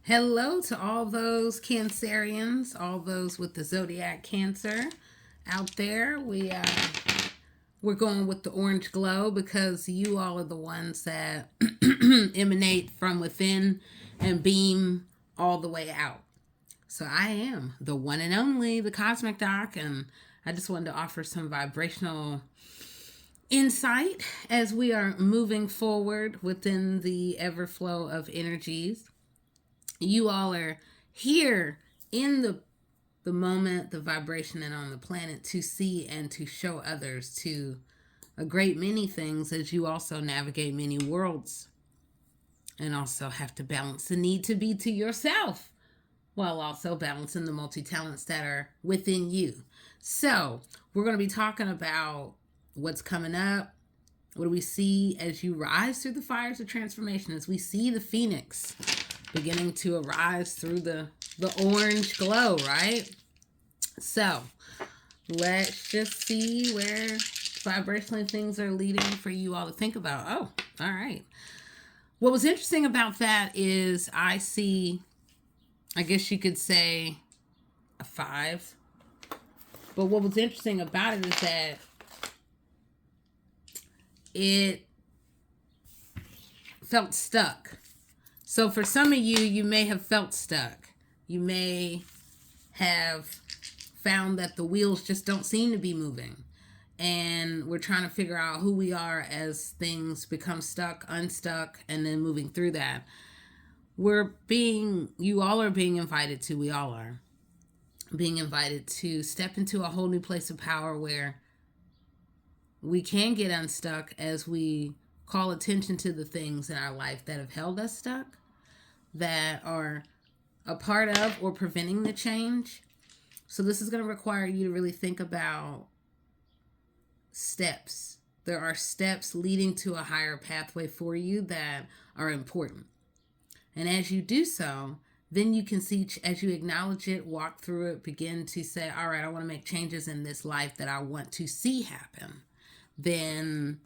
Hello to all those Cancerians, all those with the zodiac Cancer out there. We're going with the orange glow because you all are the ones that emanate from within and beam all the way out. So I am the one and only, the Cosmic Doc, and I just wanted to offer some vibrational insight as we are moving forward within the everflow of energies. You all are here in the moment, the vibration, and on the planet to see and to show others to a great many things as you also navigate many worlds and also have to balance the need to be to yourself while also balancing the multi-talents that are within you. So we're going to be talking about what's coming up. What do we see as you rise through the fires of transformation, as we see the phoenix beginning to arise through the orange glow, right? So let's just see where vibrationally things are leading for you all to think about. Oh, all right. What was interesting about that is I see, I guess you could say, a 5. But what was interesting about it is that it felt stuck. So for some of you, you may have felt stuck. You may have found that the wheels just don't seem to be moving. And we're trying to figure out who we are as things become stuck, unstuck, and then moving through that. You all are being invited to, we all are being invited to step into a whole new place of power where we can get unstuck as we call attention to the things in our life that have held us stuck, that are a part of or preventing the change. So this is going to require you to really think about steps. There are steps leading to a higher pathway for you that are important. And as you do so, then you can see, as you acknowledge it, walk through it, begin to say, all right, I want to make changes in this life that I want to see happen. Then,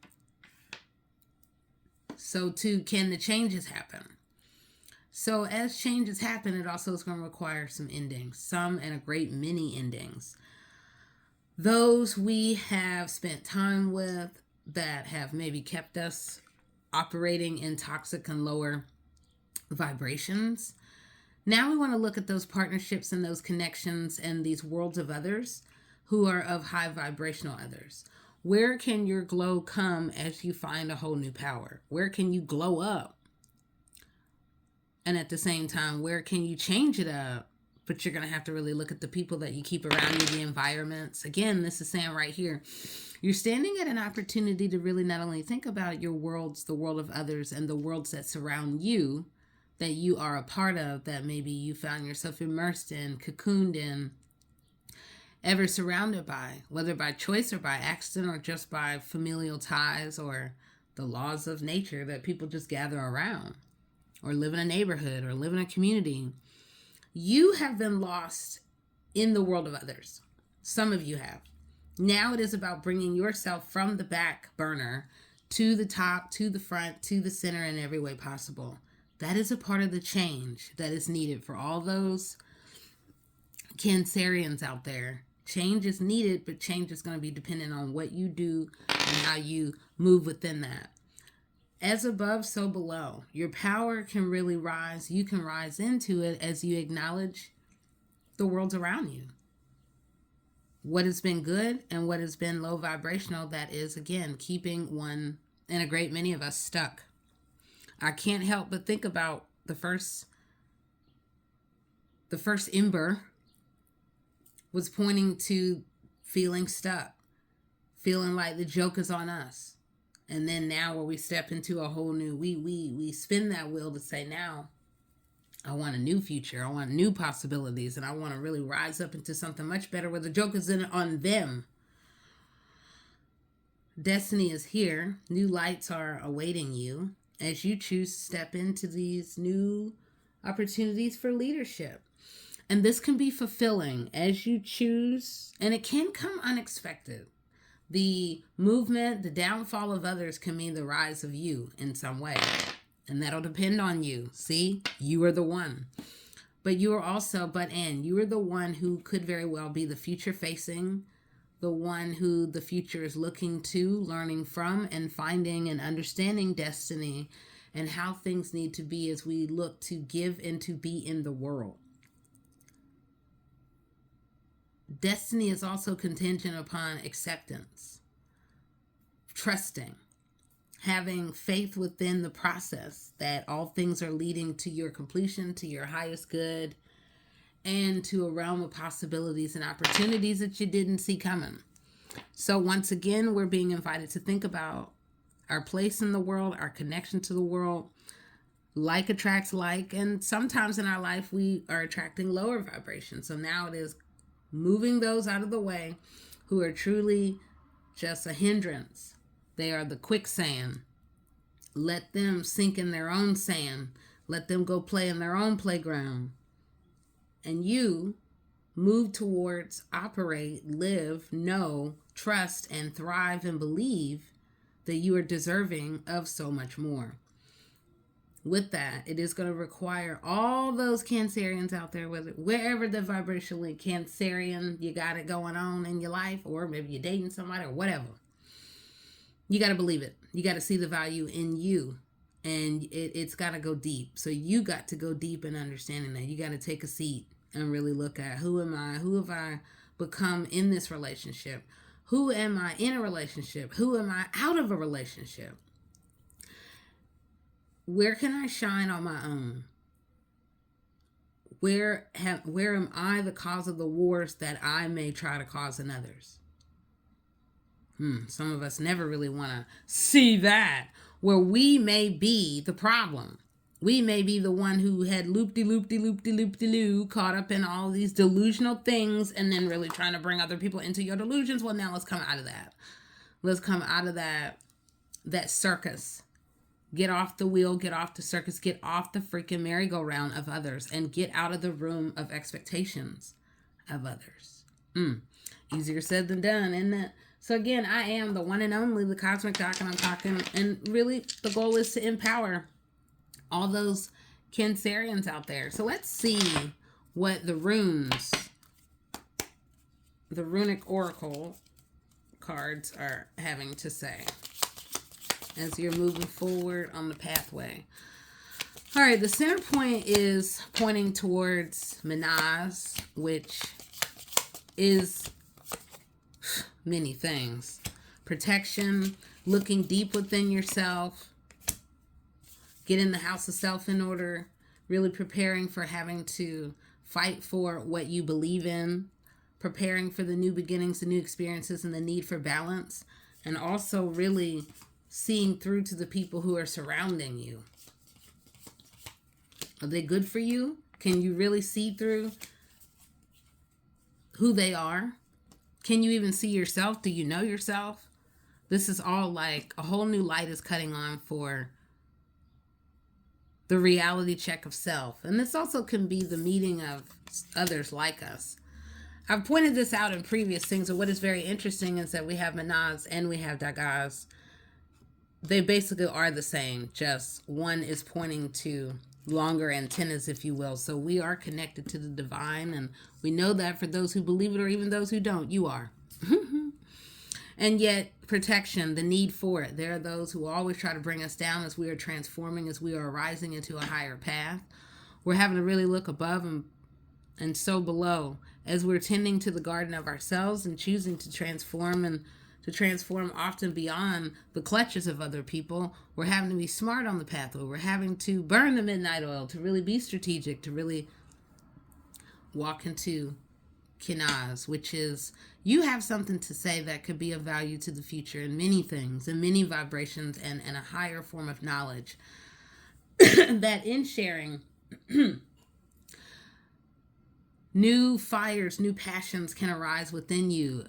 so too, can the changes happen? So as changes happen, it also is going to require some endings, some and a great many endings. Those we have spent time with that have maybe kept us operating in toxic and lower vibrations. Now we want to look at those partnerships and those connections and these worlds of others who are of high vibrational others. Where can your glow come as you find a whole new power? Where can you glow up? And at the same time, where can you change it up? But you're going to have to really look at the people that you keep around you, the environments. Again, this is saying right here, you're standing at an opportunity to really not only think about your worlds, the world of others, and the worlds that surround you, that you are a part of, that maybe you found yourself immersed in, cocooned in, ever surrounded by, whether by choice or by accident or just by familial ties or the laws of nature that people just gather around, or live in a neighborhood or live in a community. You have been lost in the world of others. Some of you have. Now it is about bringing yourself from the back burner to the top, to the front, to the center in every way possible. That is a part of the change that is needed for all those Cancerians out there. Change is needed, but change is going to be dependent on what you do and how you move within that. As above, so below. Your power can really rise. You can rise into it as you acknowledge the worlds around you. What has been good and what has been low vibrational, that is, again, keeping one and a great many of us stuck. I can't help but think about the first ember was pointing to feeling stuck, feeling like the joke is on us. And then now where we step into a whole new, we spin that wheel to say, now I want a new future. I want new possibilities. And I want to really rise up into something much better where the joke is on them. Destiny is here. New lights are awaiting you as you choose to step into these new opportunities for leadership. And this can be fulfilling as you choose, and it can come unexpected. The movement, the downfall of others can mean the rise of you in some way. And that'll depend on you. See, you are the one. But you are also, you are the one who could very well be the future facing, the one who the future is looking to, learning from, and finding and understanding destiny and how things need to be as we look to give and to be in the world. Destiny is also contingent upon acceptance, trusting, having faith within the process that all things are leading to your completion, to your highest good, and to a realm of possibilities and opportunities that you didn't see coming. So once again, we're being invited to think about our place in the world, our connection to the world. Like attracts like, and sometimes in our life we are attracting lower vibrations. So now it is moving those out of the way who are truly just a hindrance. They are the quicksand. Let them sink in their own sand. Let them go play in their own playground. And you move towards, operate, live, know, trust, and thrive and believe that you are deserving of so much more. With that, it is going to require all those Cancerians out there, wherever the vibrationally Cancerian you got it going on in your life, or maybe you're dating somebody or whatever. You got to believe it. You got to see the value in you, and it's got to go deep. So you got to go deep in understanding that. You got to take a seat and really look at, who am I? Who have I become in this relationship? Who am I in a relationship? Who am I out of a relationship? Where can I shine on my own? Where am I the cause of the wars that I may try to cause in others? Some of us never really want to see that, where we may be the problem. We may be the one who had loop-de-loop-de-loop-de-loop-de-loo, caught up in all these delusional things and then really trying to bring other people into your delusions. Well, now let's come out of that. Let's come out of that circus. Get off the wheel, get off the circus, get off the freaking merry-go-round of others, and get out of the room of expectations of others. Easier said than done, isn't it? So again, I am the one and only, the Cosmic Doc, and I'm talking, and really the goal is to empower all those Cancerians out there. So let's see what the runes, the runic oracle cards are having to say as you're moving forward on the pathway. All right, the center point is pointing towards Menaz, which is many things. Protection, looking deep within yourself, getting the house of self in order, really preparing for having to fight for what you believe in, preparing for the new beginnings, the new experiences, and the need for balance, and also really seeing through to the people who are surrounding you. Are they good for you? Can you really see through who they are? Can you even see yourself? Do you know yourself? This is all like a whole new light is cutting on for the reality check of self. And this also can be the meeting of others like us. I've pointed this out in previous things, and what is very interesting is that we have Menaz and we have Dagaz. They basically are the same, just one is pointing to longer antennas, if you will. So we are connected to the divine, and we know that for those who believe it or even those who don't, you are. And yet, protection, the need for it. There are those who always try to bring us down as we are transforming, as we are rising into a higher path. We're having to really look above and so below as we're tending to the garden of ourselves and choosing to transform, and to transform often beyond the clutches of other people. We're having to be smart on the pathway. We're having to burn the midnight oil, to really be strategic, to really walk into Kenaz, which is, you have something to say that could be of value to the future in many things, in many vibrations, and a higher form of knowledge. That in sharing, new fires, new passions can arise within you.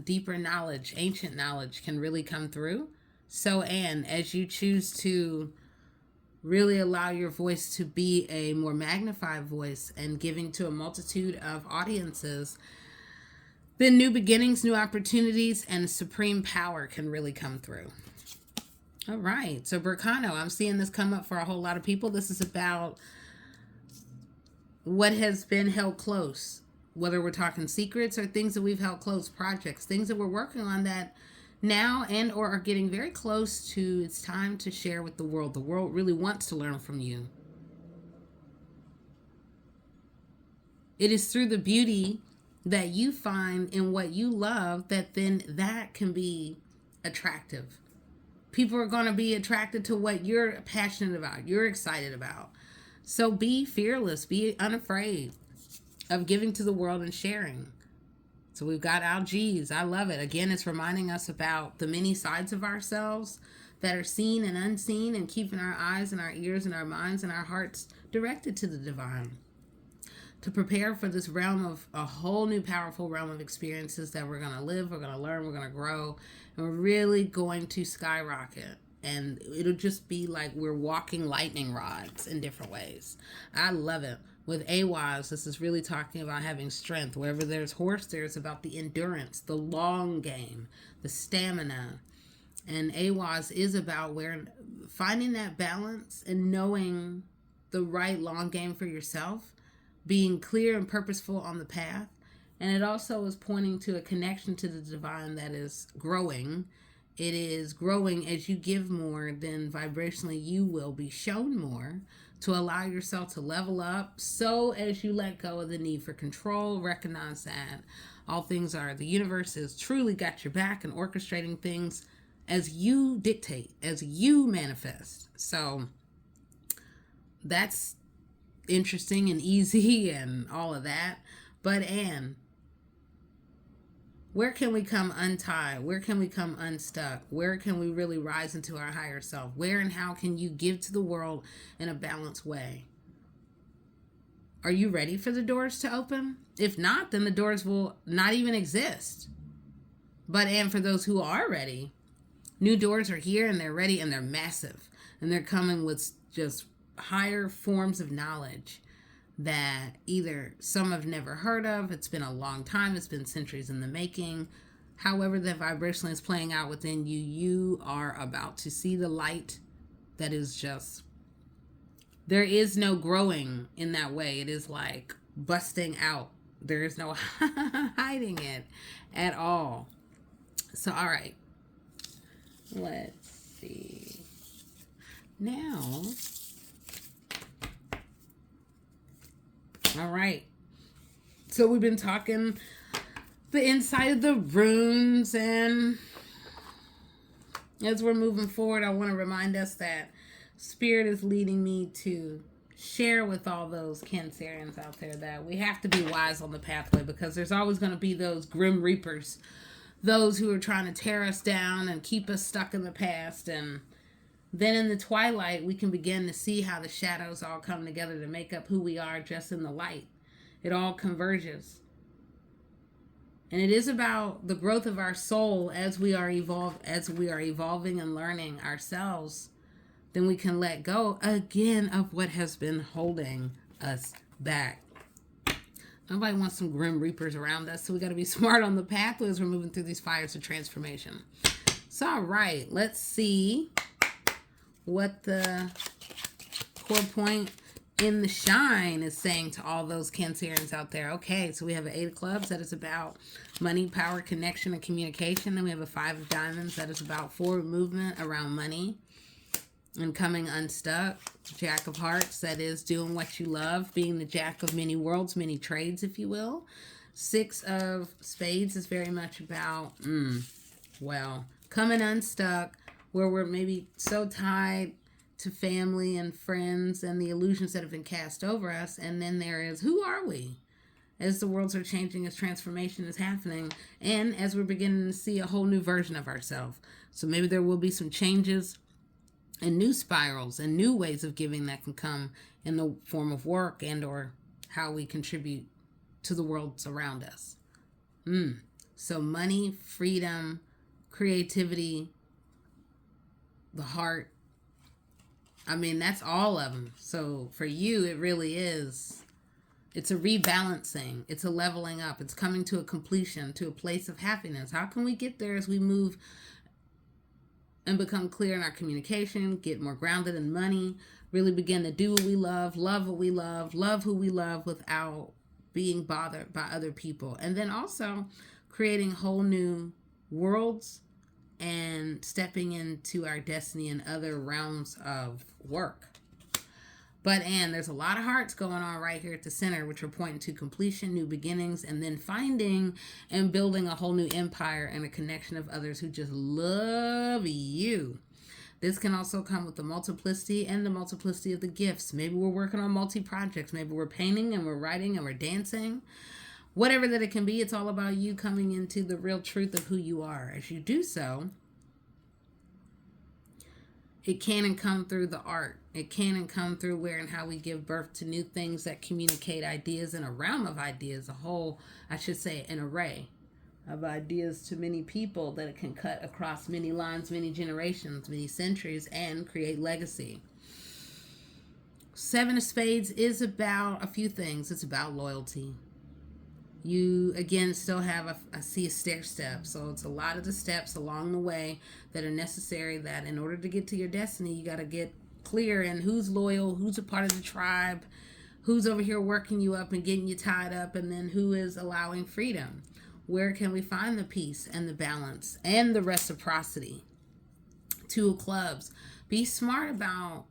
Deeper knowledge, ancient knowledge can really come through. So, Anne, as you choose to really allow your voice to be a more magnified voice and giving to a multitude of audiences, then new beginnings, new opportunities, and supreme power can really come through. All right. So, Berkano, I'm seeing this come up for a whole lot of people. This is about what has been held close, whether we're talking secrets or things that we've held close, projects, things that we're working on that now and or are getting very close to, it's time to share with the world. The world really wants to learn from you. It is through the beauty that you find in what you love that then that can be attractive. People are going to be attracted to what you're passionate about, you're excited about. So be fearless, be unafraid of giving to the world and sharing. So we've got Algiz. I love it. Again, it's reminding us about the many sides of ourselves that are seen and unseen, and keeping our eyes and our ears and our minds and our hearts directed to the divine, to prepare for this realm of a whole new powerful realm of experiences that we're going to live, we're going to learn, we're going to grow, and we're really going to skyrocket. And it'll just be like we're walking lightning rods in different ways. I love it. With Aiwass, this is really talking about having strength. Wherever there's horse, there's about the endurance, the long game, the stamina. And Aiwass is about finding that balance and knowing the right long game for yourself, being clear and purposeful on the path. And it also is pointing to a connection to the divine that is growing. It is growing as you give more, then vibrationally you will be shown more, to allow yourself to level up. So as you let go of the need for control, recognize that all things are, the universe has truly got your back and orchestrating things as you dictate, as you manifest. So that's interesting and easy and all of that. But Anne, where can we come untied? Where can we come unstuck? Where can we really rise into our higher self? Where and how can you give to the world in a balanced way? Are you ready for the doors to open? If not, then the doors will not even exist. But and for those who are ready, new doors are here and they're ready and they're massive. And they're coming with just higher forms of knowledge that either some have never heard of, it's been a long time, it's been centuries in the making. However that vibration is playing out within you, you are about to see the light that is just, there is no growing in that way. It is like busting out. There is no hiding it at all. So, all right. Let's see. Now, all right. So we've been talking the inside of the runes, and as we're moving forward, I want to remind us that Spirit is leading me to share with all those Cancerians out there that we have to be wise on the pathway, because there's always going to be those grim reapers, those who are trying to tear us down and keep us stuck in the past. And then in the twilight, we can begin to see how the shadows all come together to make up who we are just in the light. It all converges. And it is about the growth of our soul as we are evolving and learning ourselves. Then we can let go again of what has been holding us back. Nobody wants some grim reapers around us, so we got to be smart on the pathway as we're moving through these fires of transformation. So, all right, let's see what the core point in the shine is saying to all those Cancerians out there. Okay, so we have an 8 of clubs that is about money, power, connection, and communication. Then we have a 5 of diamonds that is about forward movement around money and coming unstuck. Jack of hearts, that is doing what you love, being the jack of many worlds, many trades, if you will. 6 of spades is very much about, coming unstuck, where we're maybe so tied to family and friends and the illusions that have been cast over us. And then there is, who are we? As the worlds are changing, as transformation is happening, and as we're beginning to see a whole new version of ourselves. So maybe there will be some changes and new spirals and new ways of giving that can come in the form of work and or how we contribute to the worlds around us. So money, freedom, creativity, the heart. I mean, that's all of them. So for you, it really is. It's a rebalancing. It's a leveling up. It's coming to a completion, to a place of happiness. How can we get there as we move and become clear in our communication, get more grounded in money, really begin to do what we love what we love who we love without being bothered by other people. And then also creating whole new worlds and stepping into our destiny in other realms of work. But and there's a lot of hearts going on right here at the center, which are pointing to completion, new beginnings, and then finding and building a whole new empire and a connection of others who just love you. This can also come with the multiplicity and the multiplicity of the gifts. Maybe we're working on multi-projects. Maybe we're painting and we're writing and we're dancing. Whatever that it can be, it's all about you coming into the real truth of who you are. As you do so, it can and come through the art. It can and come through where and how we give birth to new things that communicate ideas in a realm of ideas, an array of ideas to many people that it can cut across many lines, many generations, many centuries, and create legacy. Seven of Spades is about a few things. It's about loyalty. You, again, still have I see a stair step. So it's a lot of the steps along the way that are necessary, that in order to get to your destiny, you got to get clear in who's loyal, who's a part of the tribe, who's over here working you up and getting you tied up, and then who is allowing freedom. Where can we find the peace and the balance and the reciprocity? Two of Clubs. Be smart about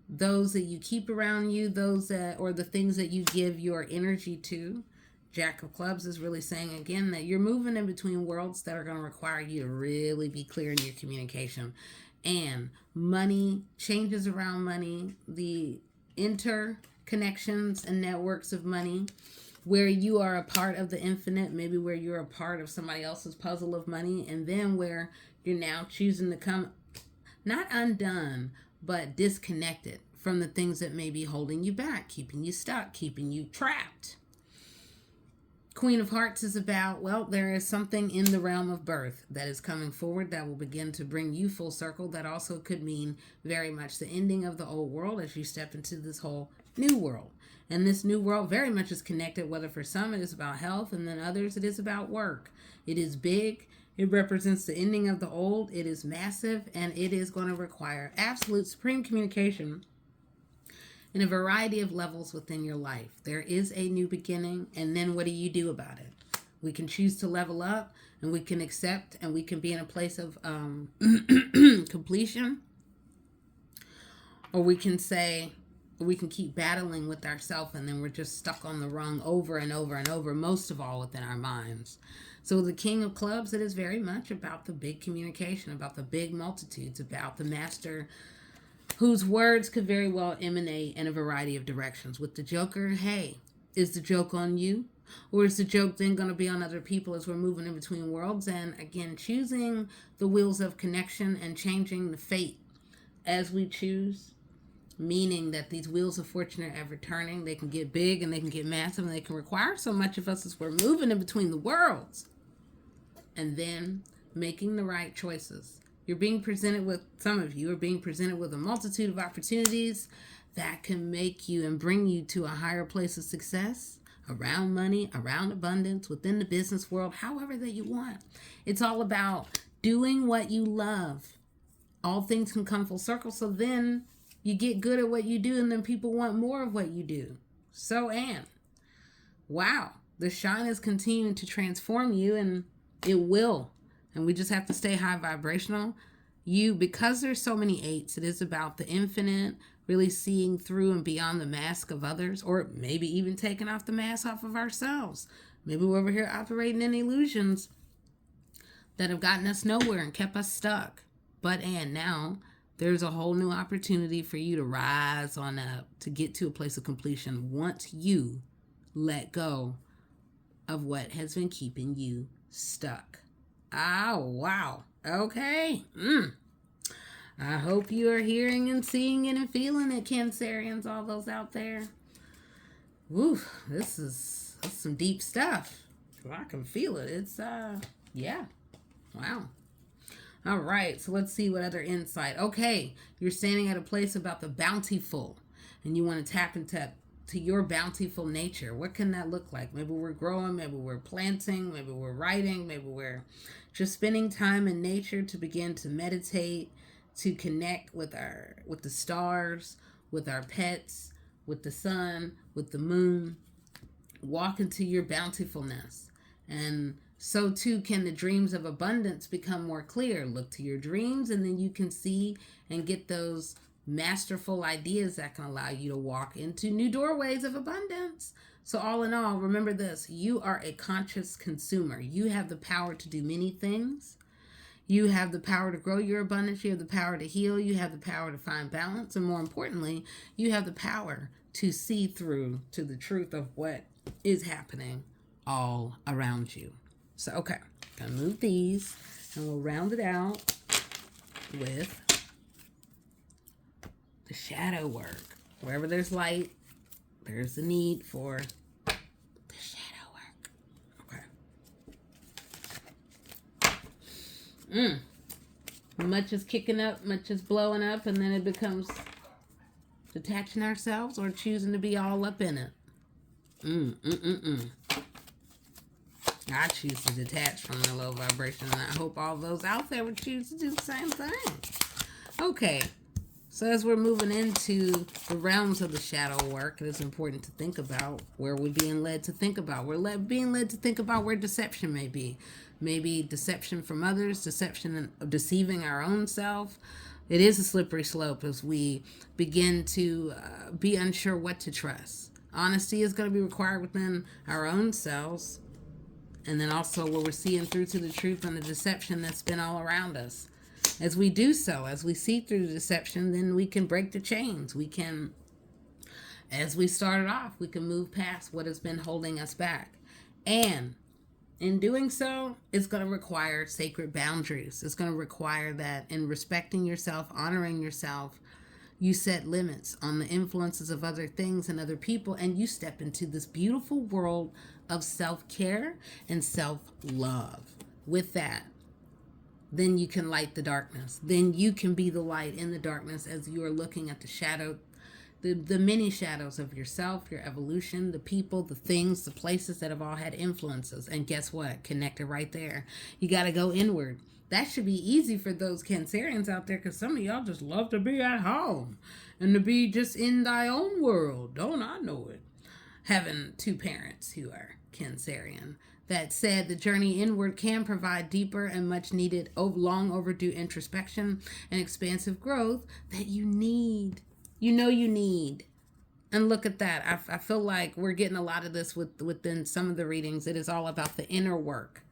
those that you keep around you, those that, or the things that you give your energy to. Jack of Clubs is really saying again that you're moving in between worlds that are going to require you to really be clear in your communication. And money, changes around money, the interconnections and networks of money, where you are a part of the infinite, maybe where you're a part of somebody else's puzzle of money, and then where you're now choosing to come, not undone, but disconnected from the things that may be holding you back, keeping you stuck, keeping you trapped. Queen of Hearts is about, well, there is something in the realm of birth that is coming forward that will begin to bring you full circle. That also could mean very much the ending of the old world as you step into this whole new world. And this new world very much is connected, whether for some it is about health and then others it is about work. It is big. It represents the ending of the old. It is massive, and it is going to require absolute supreme communication in a variety of levels within your life. There is a new beginning, and then what do you do about it? We can choose to level up, and we can accept, and we can be in a place of completion, or we can say, we can keep battling with ourselves, and then we're just stuck on the rung over and over and over, most of all within our minds. So the King of Clubs, it is very much about the big communication, about the big multitudes, about the master whose words could very well emanate in a variety of directions. With the Joker, hey, is the joke on you? Or is the joke then going to be on other people as we're moving in between worlds? And again, choosing the wheels of connection and changing the fate as we choose, meaning that these wheels of fortune are ever turning. They can get big and they can get massive, and they can require so much of us as we're moving in between the worlds. And then making the right choices. You're being presented with, some of you are being presented with a multitude of opportunities that can make you and bring you to a higher place of success around money, around abundance, within the business world, however that you want. It's all about doing what you love. All things can come full circle, so then you get good at what you do, and then people want more of what you do. So, and wow, the shine is continuing to transform you, and it will. And we just have to stay high vibrational. Because there's so many eights, it is about the infinite, really seeing through and beyond the mask of others, or maybe even taking off the mask off of ourselves. Maybe we're over here operating in illusions that have gotten us nowhere and kept us stuck. And now there's a whole new opportunity for you to rise on up, to get to a place of completion once you let go of what has been keeping you stuck. Oh, wow. Okay. I hope you are hearing and seeing it and feeling it, Cancerians, all those out there. Woo, this is some deep stuff. I can feel it. It's, yeah. Wow. All right, so let's see what other insight. Okay, you're standing at a place about the bountiful, and you want to tap into your bountiful nature. What can that look like? Maybe we're growing, maybe we're planting, maybe we're writing, maybe we're just spending time in nature to begin to meditate, to connect with the stars, with our pets, with the sun, with the moon. Walk into your bountifulness. And so too can the dreams of abundance become more clear. Look to your dreams, and then you can see and get those masterful ideas that can allow you to walk into new doorways of abundance. So, all in all, remember this: you are a conscious consumer. You have the power to do many things. You have the power to grow your abundance. You have the power to heal. You have the power to find balance. And more importantly, you have the power to see through to the truth of what is happening all around you. So, okay, gonna move these and we'll round it out with the shadow work. Wherever there's light, there's the need for the shadow work. Okay. Much is kicking up, much is blowing up, and then it becomes detaching ourselves or choosing to be all up in it. I choose to detach from the low vibration, and I hope all those out there would choose to do the same thing. Okay, so as we're moving into the realms of the shadow work, it is important to think about where we're being led to think about. We're being led to think about where deception may be. Maybe deception from others, deception of deceiving our own self. It is a slippery slope as we begin to be unsure what to trust. Honesty is going to be required within our own selves. And then also what we're seeing through to the truth and the deception that's been all around us. As we do so, as we see through the deception, then we can break the chains. We can, as we started off, we can move past what has been holding us back. And in doing so, it's going to require sacred boundaries. It's going to require that in respecting yourself, honoring yourself, you set limits on the influences of other things and other people, and you step into this beautiful world of self-care and self-love. With that, then you can light the darkness. Then you can be the light in the darkness as you are looking at the shadow, the many shadows of yourself, your evolution, the people, the things, the places that have all had influences. And guess what? Connected right there. You got to go inward. That should be easy for those Cancerians out there, because some of y'all just love to be at home and to be just in thy own world. Don't I know it? Having two parents who are Cancerian. That said, the journey inward can provide deeper and much needed, long overdue introspection and expansive growth that you need. You know you need. And look at that. I feel like we're getting a lot of this within some of the readings. It is all about the inner work.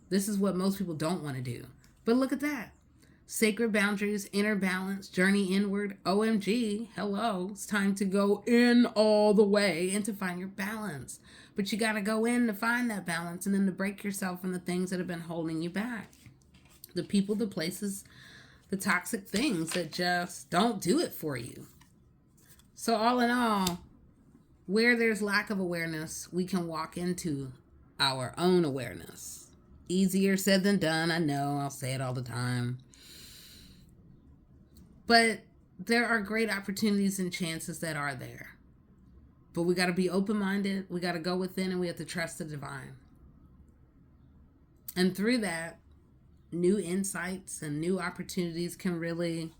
This is what most people don't want to do. But look at that. Sacred boundaries, inner balance, journey inward. OMG, hello. It's time to go in all the way and to find your balance. But you got to go in to find that balance and then to break yourself from the things that have been holding you back. The people, the places, the toxic things that just don't do it for you. So all in all, where there's lack of awareness, we can walk into our own awareness. Easier said than done, I know, I'll say it all the time. But there are great opportunities and chances that are there. But we got to be open-minded, we got to go within, and we have to trust the divine. And through that, new insights and new opportunities can really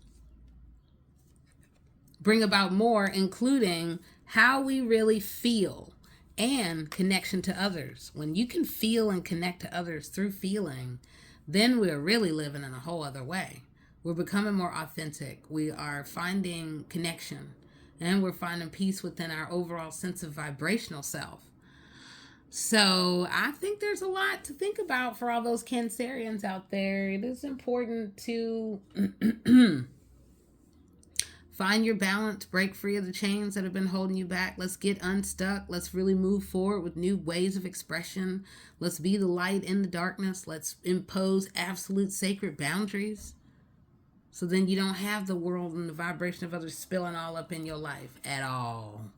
bring about more, including how we really feel and connection to others. When you can feel and connect to others through feeling, then we're really living in a whole other way. We're becoming more authentic. We are finding connection, and we're finding peace within our overall sense of vibrational self. So I think there's a lot to think about for all those Cancerians out there. It is important to find your balance, break free of the chains that have been holding you back. Let's get unstuck. Let's really move forward with new ways of expression. Let's be the light in the darkness. Let's impose absolute sacred boundaries. So then you don't have the world and the vibration of others spilling all up in your life at all.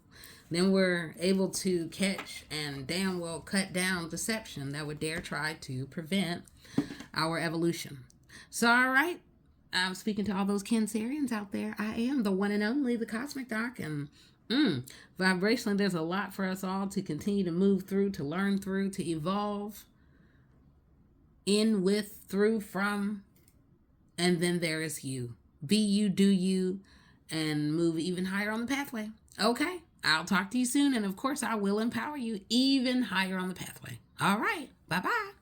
Then we're able to catch and damn well cut down deception that would dare try to prevent our evolution. So, all right. I'm speaking to all those Cancerians out there. I am the one and only, the Cosmic Doc. And vibrationally, there's a lot for us all to continue to move through, to learn through, to evolve in, with, through, from. And then there is you. Be you, do you. and move even higher on the pathway. Okay, I'll talk to you soon. And of course, I will empower you even higher on the pathway. All right. Bye bye.